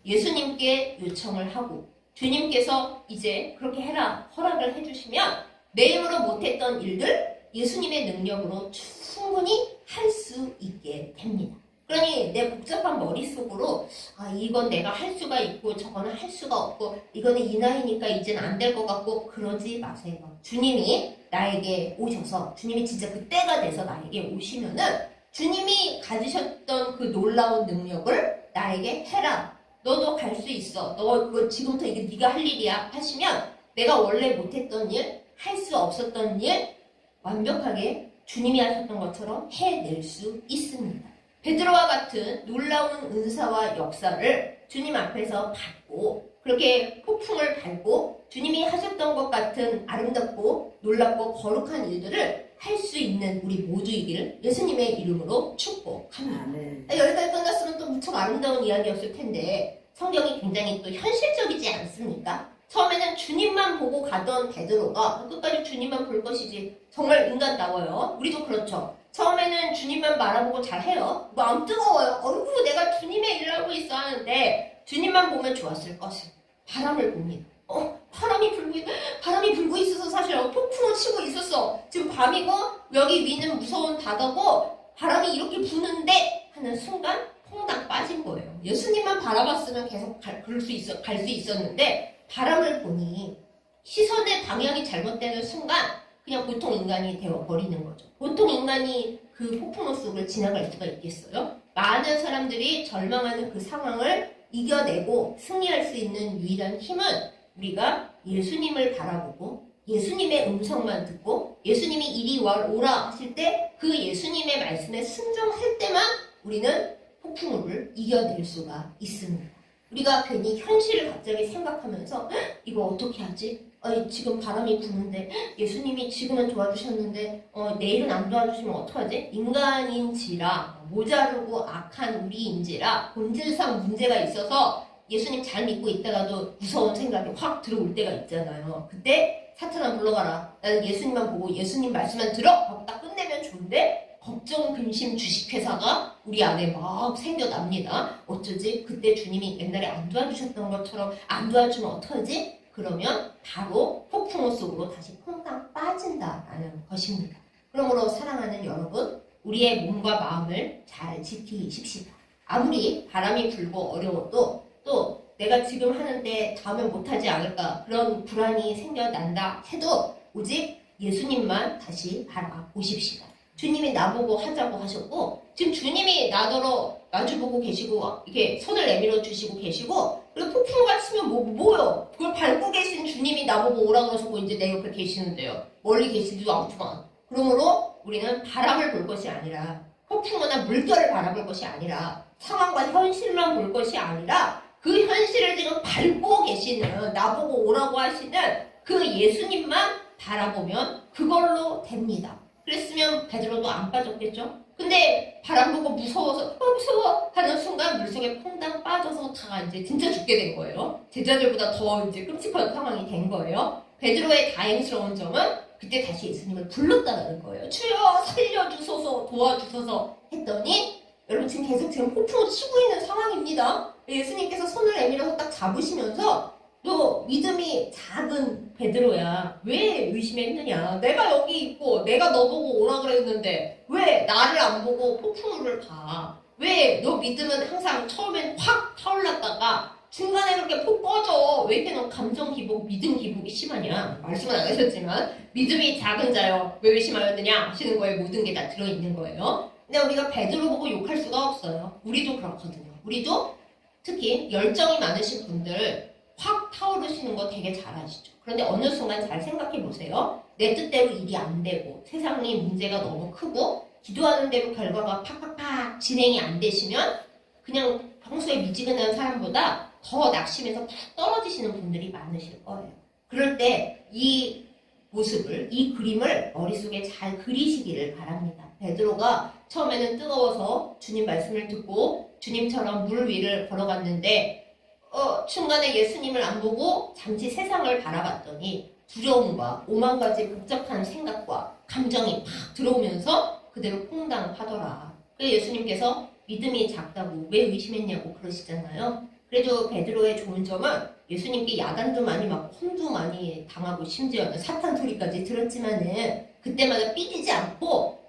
예수님께 요청을 하고 주님께서 이제 그렇게 해라 허락을 해주시면 내 힘으로 못했던 일들 예수님의 능력으로 충분히 할 수 있게 됩니다. 그러니 내 복잡한 머릿속으로 이건 내가 할 수가 있고 저거는 할 수가 없고 이거는 이 나이니까 이젠 안 될 것 같고 그러지 마세요. 주님이 나에게 오셔서 주님이 진짜 그 때가 돼서 나에게 오시면은 주님이 가지셨던 그 놀라운 능력을 나에게 해라. 너도 갈 수 있어. 너 그거 지금부터 이게 네가 할 일이야 하시면 내가 원래 못했던 일, 할 수 없었던 일 완벽하게 주님이 하셨던 것처럼 해낼 수 있습니다. 베드로와 같은 놀라운 은사와 역사를 주님 앞에서 받고 그렇게 폭풍을 밟고 주님이 하셨던 것 같은 아름답고 놀랍고 거룩한 일들을 할 수 있는 우리 모두이기를 예수님의 이름으로 축복합니다. 여기까지 끝났으면 또 무척 아름다운 이야기였을 텐데 성경이 굉장히 또 현실적이지 않습니까? 처음에는 주님만 보고 가던 베드로가 끝까지 주님만 볼 것이지 정말 인간다워요. 우리도 그렇죠. 처음에는 주님만 바라보고 잘해요. 마음 뜨거워요. 어이구 내가 주님의 일을 하고 있어 하는데 주님만 보면 좋았을 것을 바람을 봅니다. 바람이 불고 있어서 사실 폭풍을 치고 있었어. 지금 밤이고 여기 위는 무서운 바다고 바람이 이렇게 부는데 하는 순간 퐁당 빠진 거예요. 예수님만 바라봤으면 계속 갈 수 있었는데 바람을 보니 시선의 방향이 잘못되는 순간 그냥 보통 인간이 되어버리는 거죠. 보통 인간이 그 폭풍우 속을 지나갈 수가 있겠어요? 많은 사람들이 절망하는 그 상황을 이겨내고 승리할 수 있는 유일한 힘은 우리가 예수님을 바라보고 예수님의 음성만 듣고 예수님이 이리 오라 하실 때 그 예수님의 말씀에 순종할 때만 우리는 폭풍우를 이겨낼 수가 있습니다. 우리가 괜히 현실을 갑자기 생각하면서 이거 어떻게 하지? 지금 바람이 부는데 예수님이 지금은 도와주셨는데 내일은 안 도와주시면 어떡하지? 인간인지라 모자르고 악한 우리인지라 본질상 문제가 있어서 예수님 잘 믿고 있다가도 무서운 생각이 확 들어올 때가 있잖아요. 그때 사탄아 물러가라. 나는 예수님만 보고 예수님 말씀만 들어! 하고 딱 끝내면 좋은데 걱정, 근심, 주식회사가 우리 안에 막 생겨납니다. 어쩌지? 그때 주님이 옛날에 안 도와주셨던 것처럼 안 도와주면 어떡하지? 그러면 바로 폭풍우 속으로 다시 퐁당 빠진다라는 것입니다. 그러므로 사랑하는 여러분, 우리의 몸과 마음을 잘 지키십시다. 아무리 바람이 불고 어려워도 또 내가 지금 하는데 다음엔 못하지 않을까 그런 불안이 생겨난다 해도 오직 예수님만 다시 바라보십시다. 주님이 나보고 하자고 하셨고 지금 주님이 나더러 마주보고 계시고 이렇게 손을 내밀어 주시고 계시고 그리고 폭풍우가 치면 뭐요? 그걸 밟고 계신 주님이 나보고 오라 그러셨고 이제 내 옆에 계시는데요. 멀리 계시지도 않구만. 그러므로 우리는 바람을 볼 것이 아니라 폭풍우나 물결을 바라볼 것이 아니라 상황과 현실만 볼 것이 아니라 그 현실을 지금 밟고 계시는 나보고 오라고 하시는 그 예수님만 바라보면 그걸로 됩니다. 그랬으면 베드로도 안 빠졌겠죠? 근데 바람 보고 무서워서 무서워 하는 순간 물속에 퐁당 빠져서 다 이제 진짜 죽게 된 거예요. 제자들보다 더 이제 끔찍한 상황이 된 거예요. 베드로의 다행스러운 점은 그때 다시 예수님을 불렀다는 거예요. 주여 살려주소서 도와주소서 했더니 여러분 지금 폭풍우 치고 있는 상황입니다. 예수님께서 손을 내밀어서 딱 잡으시면서 너 믿음이 작은 베드로야. 왜 의심했느냐? 내가 여기 있고 내가 너 보고 오라 그랬는데 왜 나를 안 보고 폭풍우를 봐? 왜 너 믿음은 항상 처음엔 확 타올랐다가 중간에 그렇게 폭 꺼져? 왜 이렇게 너 감정 기복, 믿음 기복이 심하냐? 말씀은 안 하셨지만 믿음이 작은 자여 왜 의심하였느냐 하시는 거에 모든 게 다 들어있는 거예요. 근데 우리가 베드로 보고 욕할 수가 없어요. 우리도 그렇거든요. 우리도 특히 열정이 많으신 분들 확 타오르시는 거 되게 잘 아시죠? 그런데 어느 순간 잘 생각해 보세요. 내 뜻대로 일이 안 되고 세상에 문제가 너무 크고 기도하는 대로 결과가 팍팍팍 진행이 안 되시면 그냥 평소에 미지근한 사람보다 더 낙심해서 푹 떨어지시는 분들이 많으실 거예요. 그럴 때 이 모습을, 이 그림을 머릿속에 잘 그리시기를 바랍니다. 베드로가 처음에는 뜨거워서 주님 말씀을 듣고 주님처럼 물 위를 걸어갔는데 중간에 예수님을 안 보고 잠시 세상을 바라봤더니 두려움과 오만 가지 복잡한 생각과 감정이 팍 들어오면서 그대로 퐁당하더라. 그래서 예수님께서 믿음이 작다고 왜 의심했냐고 그러시잖아요. 그래도 베드로의 좋은 점은 예수님께 야단도 많이 맞고 혼도 많이 당하고 심지어는 사탄 소리까지 들었지만은 그때마다 삐지지 않고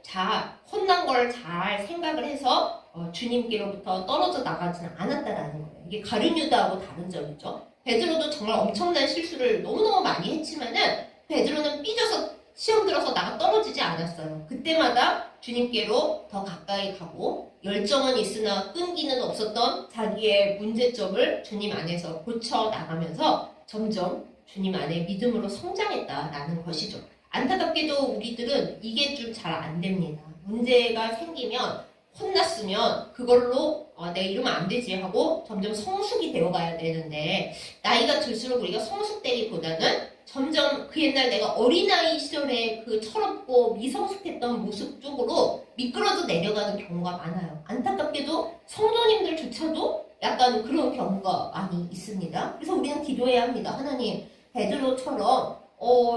혼난 걸 잘 생각을 해서 주님께로부터 떨어져 나가지는 않았다라는 거예요. 이게 가룟 유다하고 다른 점이죠. 베드로도 정말 엄청난 실수를 너무너무 많이 했지만은 베드로는 삐져서 시험 들어서 나가 떨어지지 않았어요. 그때마다 주님께로 더 가까이 가고 열정은 있으나 끈기는 없었던 자기의 문제점을 주님 안에서 고쳐 나가면서 점점 주님 안에 믿음으로 성장했다라는 것이죠. 안타깝게도 우리들은 이게 좀 잘 안 됩니다. 문제가 생기면 혼났으면 그걸로 내 이러면 안 되지 하고 점점 성숙이 되어가야 되는데 나이가 들수록 우리가 성숙되기보다는 점점 그 옛날 내가 어린아이 시절에 그 철없고 미성숙했던 모습 쪽으로 미끄러져 내려가는 경우가 많아요. 안타깝게도 성도님들조차도 약간 그런 경우가 많이 있습니다. 그래서 우리는 기도해야 합니다. 하나님, 베드로처럼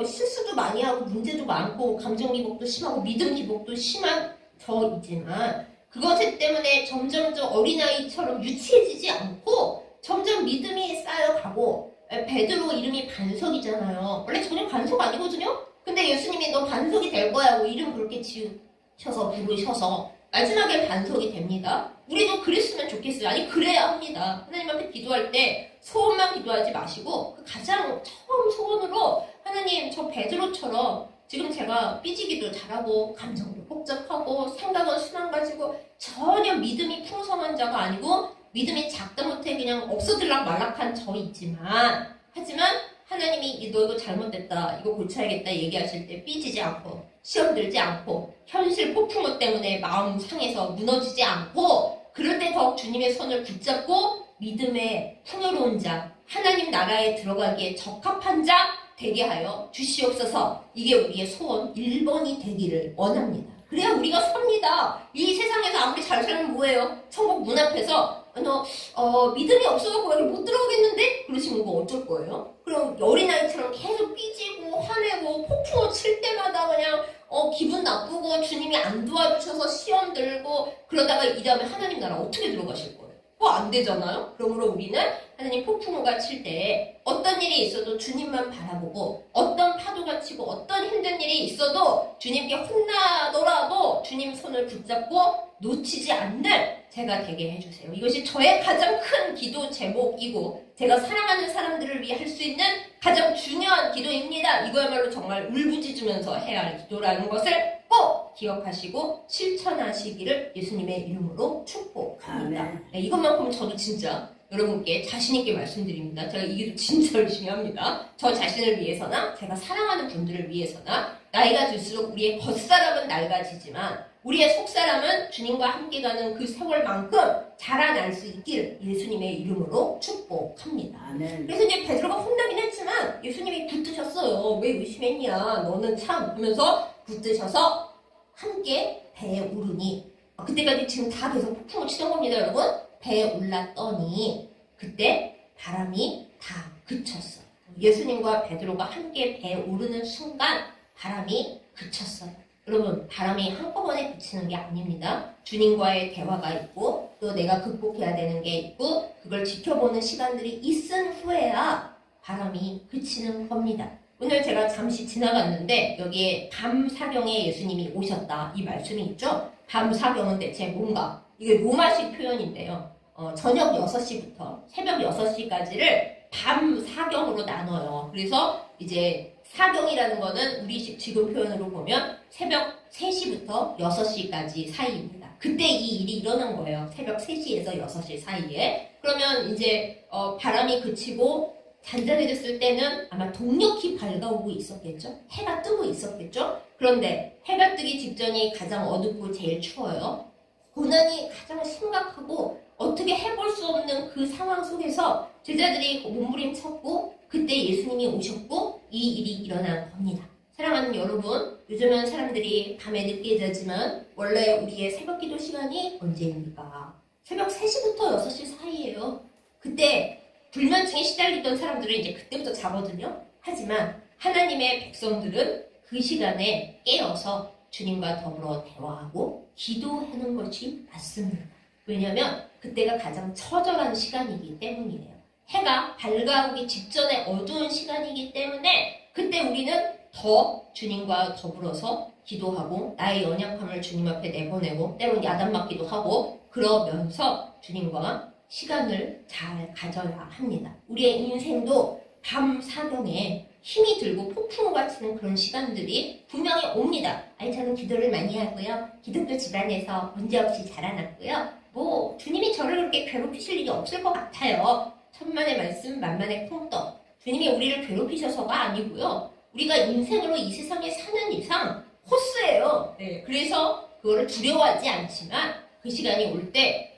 실수도 많이 하고 문제도 많고 감정 기복도 심하고 믿음 기복도 심한 저이지만 그것 때문에 점점 어린아이처럼 유치해지지 않고 점점 믿음이 쌓여가고 베드로 이름이 반석이잖아요. 원래 전혀 반석 아니거든요? 근데 예수님이 너 반석이 될 거야 하고 이름 그렇게 지으셔서 부르셔서 마지막에 반석이 됩니다. 우리도 그랬으면 좋겠어요. 아니 그래야 합니다. 하나님 앞에 기도할 때 소원만 기도하지 마시고 그 가장 처음 소원으로 하나님 저 베드로처럼 지금 제가 삐지기도 잘하고 감정도 복잡하고 생각은 순한 가지고 전혀 믿음이 풍성한 자가 아니고 믿음이 작다 못해 그냥 없어질락 말락한 저 있지만 하지만 하나님이 너 이거 잘못됐다 이거 고쳐야겠다 얘기하실 때 삐지지 않고 시험 들지 않고 현실 폭풍우 때문에 마음 상해서 무너지지 않고 그럴 때 더욱 주님의 손을 붙잡고 믿음의 풍요로운 자 하나님 나라에 들어가기에 적합한 자 되게 하여 주시옵소서. 이게 우리의 소원 1번이 되기를 원합니다. 그래야 우리가 삽니다. 이 세상에서 아무리 잘 살면 뭐예요? 천국 문 앞에서 믿음이 없어서 여기 못 들어오겠는데? 그러시면 뭐 어쩔 거예요? 그럼 어린아이처럼 계속 삐지고 화내고 폭풍우 칠 때마다 그냥 기분 나쁘고 주님이 안 도와주셔서 시험 들고 그러다가 이 다음에 하나님 나라 어떻게 들어가실 거예요? 안 되잖아요? 그러므로 우리는 하나님 폭풍우가 칠 때 어떤 일이 있어도 주님만 바라보고 어떤 파도가 치고 어떤 힘든 일이 있어도 주님께 혼나더라도 주님 손을 붙잡고 놓치지 않는 제가 되게 해주세요. 이것이 저의 가장 큰 기도 제목이고 제가 사랑하는 사람들을 위해 할 수 있는 가장 중요한 기도입니다. 이거야말로 정말 울부짖으면서 해야 할 기도라는 것을 꼭 기억하시고 실천하시기를 예수님의 이름으로 축복합니다. 네, 이것만큼은 저도 진짜 여러분께 자신있게 말씀드립니다. 제가 이 기도 진짜 열심히 합니다. 저 자신을 위해서나 제가 사랑하는 분들을 위해서나 나이가 들수록 우리의 겉사람은 낡아지지만 우리의 속사람은 주님과 함께 가는 그 세월만큼 자라날 수 있길 예수님의 이름으로 축복합니다. 그래서 이제 베드로가 혼나긴 했지만 예수님이 붙드셨어요. 왜 의심했냐 너는 참 하면서 붙드셔서 함께 배에 오르니 그때까지 지금 다 계속 폭풍을 치던 겁니다 여러분. 배에 올랐더니 그때 바람이 다 그쳤어요. 예수님과 베드로가 함께 배에 오르는 순간 바람이 그쳤어요. 여러분 바람이 한꺼번에 그치는 게 아닙니다. 주님과의 대화가 있고 또 내가 극복해야 되는 게 있고 그걸 지켜보는 시간들이 있은 후에야 바람이 그치는 겁니다. 오늘 제가 잠시 지나갔는데 여기에 밤사경에 예수님이 오셨다 이 말씀이 있죠. 밤사경은 대체 뭔가 이게 로마식 표현인데요. 저녁 6시부터 새벽 6시까지를 밤사경으로 나눠요. 그래서 이제 사경이라는 거는 우리식 지금 표현으로 보면 새벽 3시부터 6시까지 사이입니다. 그때 이 일이 일어난 거예요. 새벽 3시에서 6시 사이에. 그러면 이제 바람이 그치고 잔잔해졌을 때는 아마 동력이 밝아오고 있었겠죠? 해가 뜨고 있었겠죠? 그런데 해가 뜨기 직전이 가장 어둡고 제일 추워요. 고난이 가장 심각하고 어떻게 해볼 수 없는 그 상황 속에서 제자들이 몸부림쳤고 그때 예수님이 오셨고 이 일이 일어난 겁니다. 사랑하는 여러분, 요즘은 사람들이 밤에 늦게 자지만 원래 우리의 새벽기도 시간이 언제입니까? 새벽 3시부터 6시 사이예요. 그때 불면증에 시달리던 사람들은 이제 그때부터 자거든요. 하지만 하나님의 백성들은 그 시간에 깨어서 주님과 더불어 대화하고 기도하는 것이 맞습니다. 왜냐하면 그때가 가장 처절한 시간이기 때문이에요. 해가 밝아오기 직전에 어두운 시간이기 때문에 그때 우리는 더 주님과 더불어서 기도하고 나의 연약함을 주님 앞에 내보내고 때론 야단맞기도 하고 그러면서 주님과 시간을 잘 가져야 합니다. 우리의 인생도 밤 사경에 힘이 들고 폭풍우가 치는 그런 시간들이 분명히 옵니다. 저는 기도를 많이 하고요. 기독교 집안에서 문제없이 자라났고요. 주님이 저를 그렇게 괴롭히실 일이 없을 것 같아요. 천만의 말씀 만만의 콩떡. 주님이 우리를 괴롭히셔서가 아니고요. 우리가 인생으로 이 세상에 사는 이상 호스예요. 네, 그래서 그거를 두려워하지 않지만 그 시간이 올 때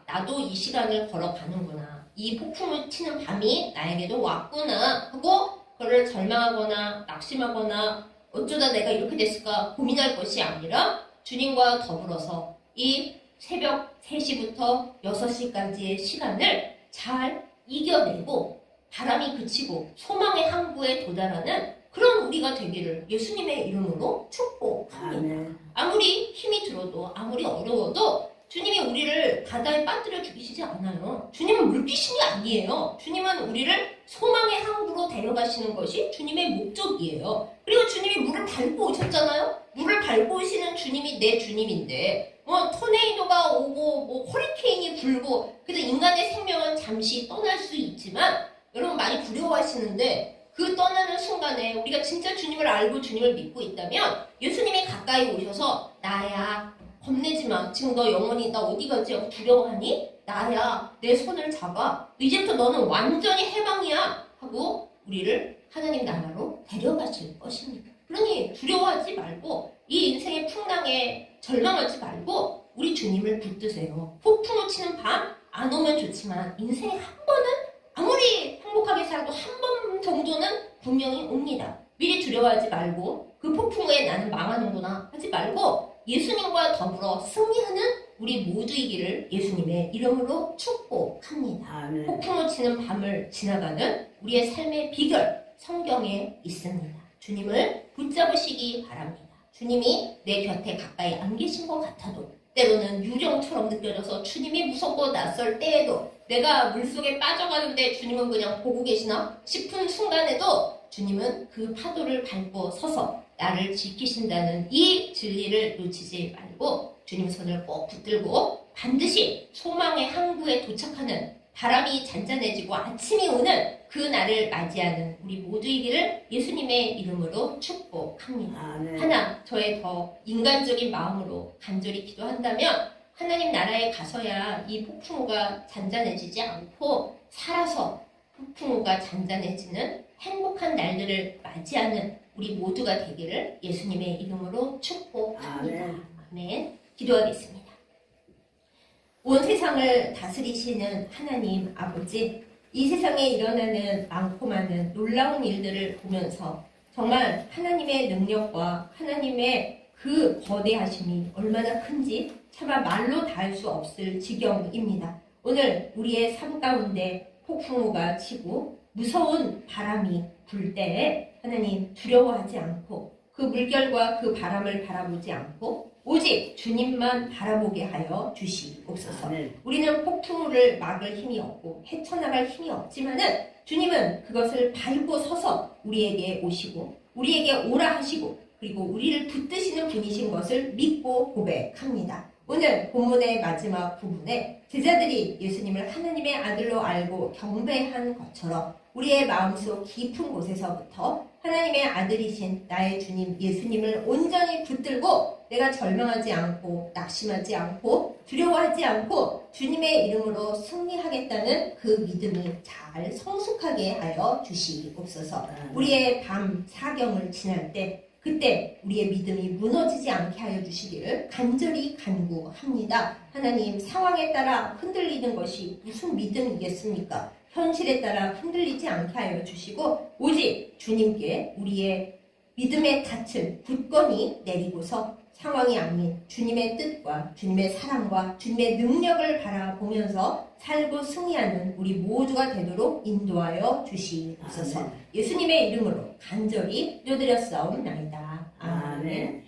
나도 이 시간을 걸어가는구나. 이 폭풍을 치는 밤이 나에게도 왔구나 하고 그거를 절망하거나 낙심하거나 어쩌다 내가 이렇게 됐을까 고민할 것이 아니라 주님과 더불어서 이 새벽 3시부터 6시까지의 시간을 잘 이겨내고 바람이 그치고 소망의 항구에 도달하는 그런 우리가 되기를 예수님의 이름으로 축복합니다. 아무리 힘이 들어도 아무리 어려워도 주님이 우리를 바다에 빠뜨려 죽이시지 않아요. 주님은 물귀신이 아니에요. 주님은 우리를 소망의 항구로 데려가시는 것이 주님의 목적이에요. 그리고 주님이 물을 밟고 오셨잖아요. 물을 밟고 오시는 주님이 내 주님인데 토네이도가 오고 허리케인이 불고 그래서 인간의 생명은 잠시 떠날 수 있지만 여러분 많이 두려워하시는데 그 떠나는 순간에 우리가 진짜 주님을 알고 주님을 믿고 있다면 예수님이 가까이 오셔서 나야 겁내지 마. 지금 너 영원히 나 어디 가지? 두려워하니? 나야. 내 손을 잡아. 이제부터 너는 완전히 해방이야. 하고 우리를 하나님 나라로 데려가실 것입니다. 그러니 두려워하지 말고 이 인생의 풍랑에 절망하지 말고 우리 주님을 붙드세요. 폭풍을 치는 밤 안 오면 좋지만 인생에 한 번은 아무리 행복하게 살아도 한 번 정도는 분명히 옵니다. 미리 두려워하지 말고 그 폭풍에 나는 망하는구나 하지 말고 예수님과 더불어 승리하는 우리 모두이기를 예수님의 이름으로 축복합니다. 아멘. 폭풍을 치는 밤을 지나가는 우리의 삶의 비결 성경에 있습니다. 주님을 붙잡으시기 바랍니다. 주님이 내 곁에 가까이 안 계신 것 같아도 때로는 유령처럼 느껴져서 주님이 무섭고 낯설 때에도 내가 물속에 빠져가는데 주님은 그냥 보고 계시나 싶은 순간에도 주님은 그 파도를 밟고 서서 나를 지키신다는 이 진리를 놓치지 말고 주님 손을 꼭 붙들고 반드시 소망의 항구에 도착하는 바람이 잔잔해지고 아침이 오는 그 날을 맞이하는 우리 모두이기를 예수님의 이름으로 축복합니다. 아멘. 하나, 저의 더 인간적인 마음으로 간절히 기도한다면 하나님 나라에 가서야 이 폭풍우가 잔잔해지지 않고 살아서 폭풍우가 잔잔해지는 행복한 날들을 맞이하는 우리 모두가 되기를 예수님의 이름으로 축복합니다. 아멘. 아멘. 기도하겠습니다. 온 세상을 다스리시는 하나님 아버지, 이 세상에 일어나는 많고 많은 놀라운 일들을 보면서 정말 하나님의 능력과 하나님의 그 거대하심이 얼마나 큰지 차마 말로 닿을 수 없을 지경입니다. 오늘 우리의 삶 가운데 폭풍우가 치고 무서운 바람이 불 때에 하나님 두려워하지 않고 그 물결과 그 바람을 바라보지 않고 오직 주님만 바라보게 하여 주시옵소서. 아멘. 우리는 폭풍우를 막을 힘이 없고 헤쳐나갈 힘이 없지만은 주님은 그것을 밟고 서서 우리에게 오시고 우리에게 오라 하시고 그리고 우리를 붙드시는 분이신 것을 믿고 고백합니다. 오늘 본문의 마지막 부분에 제자들이 예수님을 하나님의 아들로 알고 경배한 것처럼 우리의 마음속 깊은 곳에서부터 하나님의 아들이신 나의 주님 예수님을 온전히 붙들고 내가 절망하지 않고 낙심하지 않고 두려워하지 않고 주님의 이름으로 승리하겠다는 그 믿음이 잘 성숙하게 하여 주시옵소서. 우리의 밤 사경을 지날 때 그때 우리의 믿음이 무너지지 않게 하여 주시기를 간절히 간구합니다. 하나님, 상황에 따라 흔들리는 것이 무슨 믿음이겠습니까? 현실에 따라 흔들리지 않게 하여 주시고 오직 주님께 우리의 믿음의 닻을 굳건히 내리고서 상황이 아닌 주님의 뜻과 주님의 사랑과 주님의 능력을 바라보면서 살고 승리하는 우리 모두가 되도록 인도하여 주시옵소서. 예수님의 이름으로 간절히 기도드렸사옵나이다. 아멘.